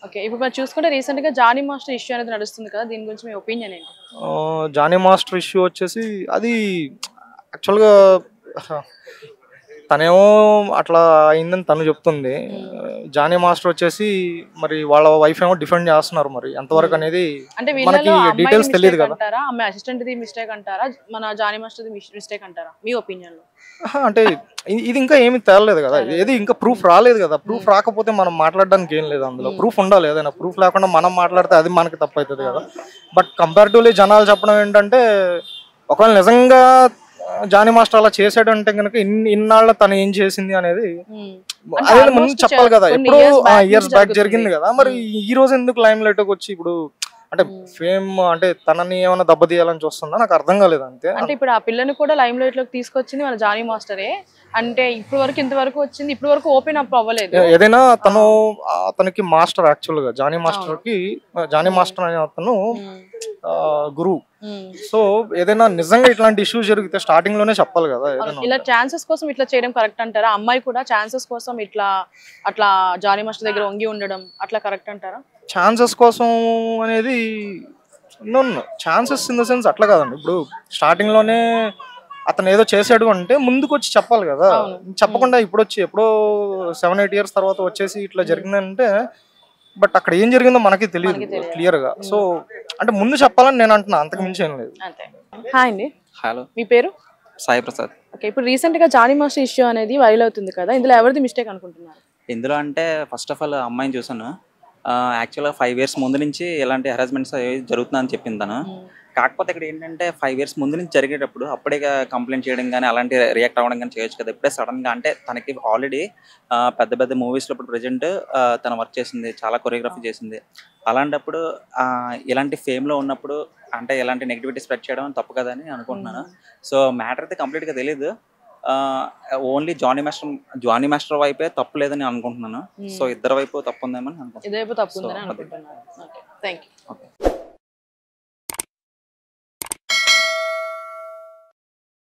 Okay. ఇప్పుడు మనం చూసుకుంటే రీసెంట్‌గా 'జానీ మాస్టర్' ఇష్యూ అనేది నడుస్తుంది కదా! దీని గురించి మీ ఒపీనియన్ ఏంటి? జానీ మాస్టర్ ఇష్యూ వచ్చేసి అది యాక్చువల్‌గా తనేమో అట్లా అయిందని తను చెప్తుంది. జానీ మాస్టర్ వచ్చేసి మరి వాళ్ళ వైఫ్ ఏమో డిఫెండ్ చేస్తున్నారు. మరి ఎంతవరకు అనేది అంటే మనకి వీళ్ళలో అమ్మాయిది డీటెయిల్స్ తెలియదు మిస్టేక్ కదా. అంటారా? అమ్మాయి అసిస్టెంట్‌ది మిస్టేక్ అంటారా? మన 'జానీ మాస్టర్‌ది మిస్టేక్ అంటారా? మీ ఒపీనియన్‌లో? అంటే ఇది ఇంకా ఏమి తేలలేదు కదా. ఏది ఇంకా ప్రూఫ్ రాలేదు కదా. ప్రూఫ్ రాకపోతే మనం మాట్లాడడానికి ఏం లేదు అందులో. ప్రూఫ్ ఉండాలి. ఏదైనా ప్రూఫ్ లేకుండా మనం మాట్లాడితే అది మనకి తప్పవుతుంది కదా. బట్ కంపారిటివ్లీ జనాలు చెప్పడం ఏంటంటే, ఒకవేళ నిజంగా జానీ మాస్టర్ అలా చేసాడంటే కనుక ఇన్నాళ్ళ తను ఏం చేసింది అనేది అంటే అదే ముందు ఆల్మోస్ట్ చెప్పాలి కదా. కొన్ని ఎప్పుడో ఇయర్స్ ఇయర్స్ బ్యాక్ జరుగుతుంది. జరిగింది కదా. మరి ఈ రోజు ఎందుకు లైమ్ లైట్ వచ్చి ఇప్పుడు అంటే ఫేమ్ అంటే తనని ఏమైనా దెబ్బతీయాలని చూస్తుందా నాకు అర్థం కాలేదు అంతే. అంటే ఇప్పుడు ఆ పిల్లని కూడా లైమ్ లైట్ లోకి తీసుకొచ్చింది మన 'జానీ మాస్టరే'. అంటే ఇప్పటి వరకు ఇంతవరకు వచ్చింది. ఇప్పటి వరకు ఓపెన్ అప్ అవ్వలేదు. ఏదైనా అతనికి మాస్టర్ యాక్చువల్ గా జానీ మాస్టర్ అనే అతను గురువు. సో ఏదైనా నిజంగా ఇట్లాంటి ఇష్యూస్ జరిగితే స్టార్టింగ్ లోనే చెప్పాలి కదా. ఏదైనా ఇలా ఛాన్సెస్ కోసం ఇట్లా చేయడం కరెక్ట్ అంటారా? అమ్మాయి కూడా ఛాన్సెస్ కోసం ఇట్లా అట్లా జానీ మాస్టర్ దగ్గర వంగి ఉండడం అట్లా కరెక్ట్ అంటారా? ఛాన్సెస్ కోసం అనేది ఛాన్సెస్ ఇన్ ద సెన్స్ అట్లా కాదండి. ఇప్పుడు స్టార్టింగ్ లోనే అతను ఏదో చేశాడు అంటే ముందుకు వచ్చి చెప్పాలి కదా. చెప్పకుండా ఇప్పుడు వచ్చి ఎప్పుడో 7-8 ఇయర్స్ తర్వాత వచ్చేసి ఇట్లా జరిగిందంటే, బట్ అక్కడ ఏం జరిగిందో మనకి తెలియదు క్లియర్ గా. సో అంటే ముందు చెప్పాలని నేను అంటున్నా, అంతకు మించి ఏం లేదు. అంతే. హాయ్ అండి. హలో, మీ పేరు? సాయి ప్రసాద్. ఓకే. ఇప్పుడు రీసెంట్ గా జానీ మాస్టర్ ఇష్యూ అనేది వైరల్ అవుతుంది కదా, ఇందులో ఎవరిది మిస్టేక్ అనుకుంటున్నారు? ఇందులో అంటే ఫస్ట్ ఆఫ్ ఆల్ అమ్మాయిని చూసాను. యాక్చువల్గా 5 ఇయర్స్ ముందు నుంచి ఇలాంటి హెరాస్మెంట్స్ జరుగుతుందని చెప్పింది తను. కాకపోతే ఇక్కడ ఏంటంటే 5 ఇయర్స్ ముందు నుంచి జరిగేటప్పుడు అప్పుడే కంప్లైంట్ చేయడం కానీ అలాంటి రియాక్ట్ అవ్వడం కానీ చేయొచ్చు కదా. ఇప్పుడే సడన్గా అంటే తనకి ఆల్రెడీ పెద్ద పెద్ద మూవీస్లో ఇప్పుడు ప్రజెంట్ తను వర్క్ చేసింది, చాలా కొరియోగ్రఫీ చేసింది. అలాంటప్పుడు ఇలాంటి ఫేమ్లో ఉన్నప్పుడు అంటే ఇలాంటి నెగిటివిటీ స్ప్రెడ్ చేయడం తప్పు కదా అని అనుకుంటున్నాను. సో మ్యాటర్ అయితే కంప్లీట్గా తెలియదు. ఓన్లీ జానీ మాస్టర్ వైపే తప్పు లేదని అనుకుంటున్నాను. సో ఇద్దరు వైపు తప్పు ఉందేమని అనుకుంటున్నాను. ఇదే తప్పు ఉందని అనుకుంటున్నారు. Okay, thank you.